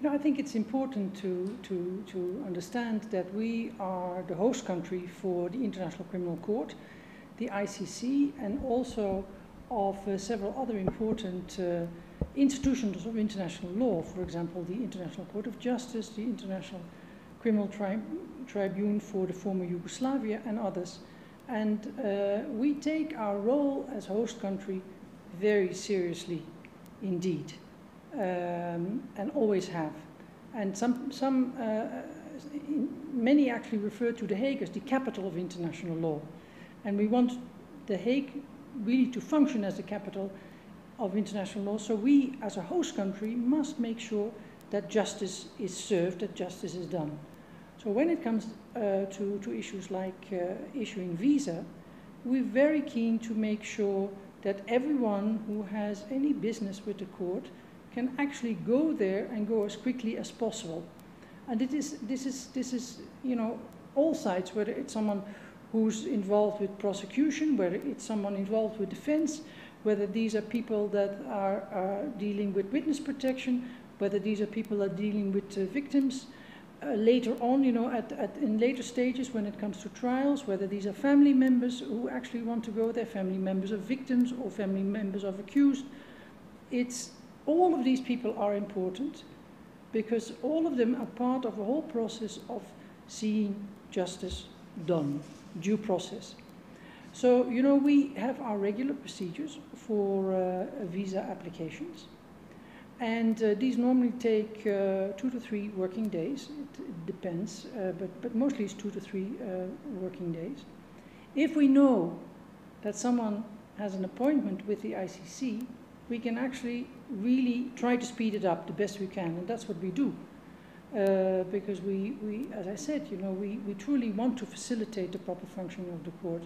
I think it's important to understand that we are the host country for the International Criminal Court, the ICC, and also of several other important institutions of international law, for example, the International Court of Justice, the International Criminal Tribunal for the former Yugoslavia, and others. And we take our role as host country very seriously indeed. And always have. And many actually refer to The Hague as the capital of international law. And we want The Hague really to function as the capital of international law. So we, as a host country, must make sure that justice is served, that justice is done. So when it comes to issues like issuing visa, we're very keen to make sure that everyone who has any business with the court can actually go there and go as quickly as possible. And this is, you know, all sides, whether it's someone who's involved with prosecution, whether it's someone involved with defense, whether these are people that are dealing with witness protection, whether these are people that are dealing with victims. Later on, you know, in later stages when it comes to trials, whether these are family members who actually want to go there, family members of victims or family members of accused. All of these people are important because all of them are part of a whole process of seeing justice done, due process. So, you know, we have our regular procedures for visa applications. And these normally take 2 to 3 working days. It depends, but mostly it's 2 to 3 working days. If we know that someone has an appointment with the ICC, we can actually really try to speed it up the best we can, and that's what we do. Because we, as I said, you know, we truly want to facilitate the proper functioning of the court.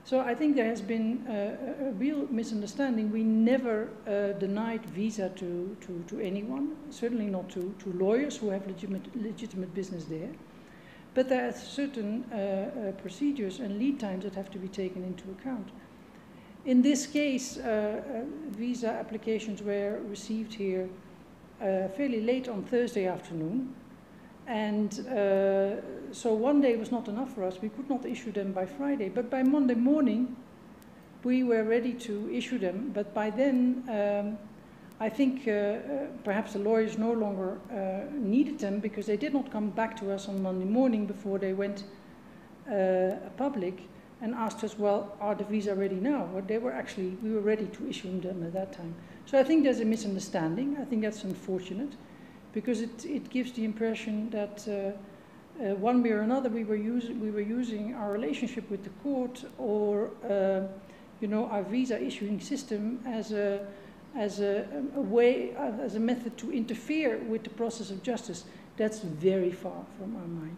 So I think there has been a real misunderstanding. We never denied visa to anyone, certainly not to lawyers who have legitimate business there. But there are certain procedures and lead times that have to be taken into account. In this case, visa applications were received here fairly late on Thursday afternoon. And so one day was not enough for us. We could not issue them by Friday. But by Monday morning, we were ready to issue them. But by then, I think perhaps the lawyers no longer needed them because they did not come back to us on Monday morning before they went public and asked us, well, are the visa ready now? Well, we were ready to issue them at that time. So I think there's a misunderstanding. I think that's unfortunate because it gives the impression that one way or another we were using our relationship with the court or you know, our visa issuing system as a method to interfere with the process of justice. That's very far from our mind.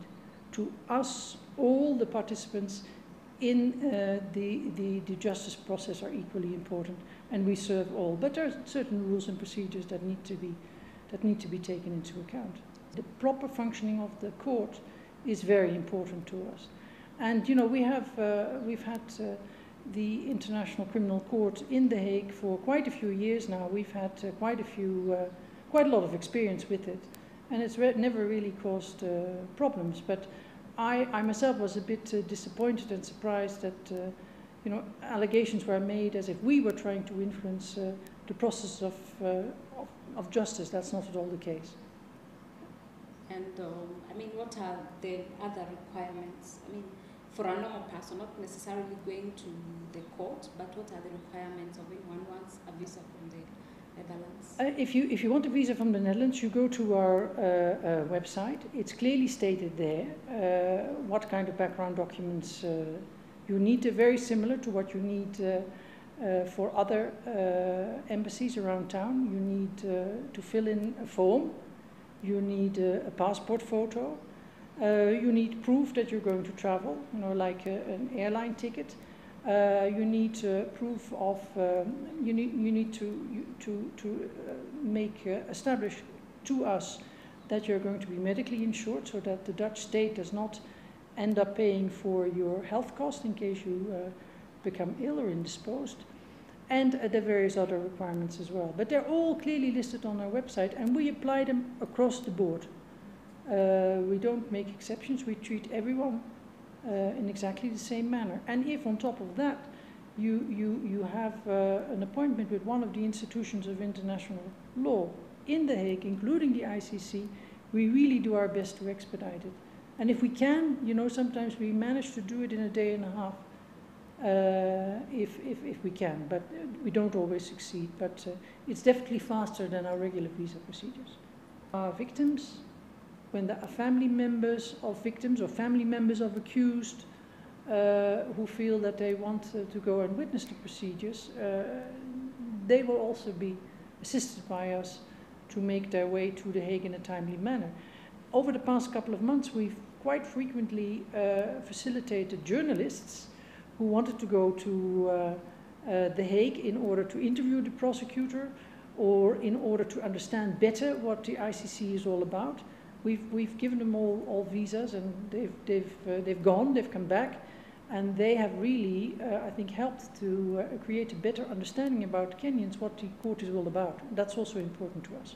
To us, all the participants in the justice process are equally important, and we serve all. But there are certain rules and procedures that need to be taken into account. The proper functioning of the court is very important to us. And you know, we've had the International Criminal Court in The Hague for quite a few years now. We've had quite a lot of experience with it, and it's never really caused problems. But I myself was a bit disappointed and surprised that you know, allegations were made as if we were trying to influence the process of justice. That's not at all the case. And I mean, what are the other requirements? I mean, for a normal person, not necessarily going to the court, but what are the requirements of when one wants a visa from the Netherlands? If you want a visa from the Netherlands, you go to our website. It's clearly stated there what kind of background documents you need. They're very similar to what you need for other embassies around town. You need to fill in a form. You need a passport photo. You need proof that you're going to travel, you know, like an airline ticket. You need proof of, you need to establish to us that you're going to be medically insured so that the Dutch state does not end up paying for your health costs in case you become ill or indisposed. and the various other requirements as well. But they're all clearly listed on our website, and we apply them across the board. We don't make exceptions. We treat everyone in exactly the same manner. And if on top of that you have an appointment with one of the institutions of international law in The Hague, including the ICC, we really do our best to expedite it. And if we can, you know, sometimes we manage to do it in a day and a half, if we can, but we don't always succeed. But it's definitely faster than our regular visa procedures. Our victims, when there are family members of victims or family members of accused who feel that they want to go and witness the procedures, they will also be assisted by us to make their way to The Hague in a timely manner. Over the past couple of months, we've quite frequently facilitated journalists who wanted to go to The Hague in order to interview the prosecutor or in order to understand better what the ICC is all about. We've given them all visas, and they've gone, they've come back, and they have really, I think, helped to create a better understanding about Kenyans, what the court is all about. That's also important to us.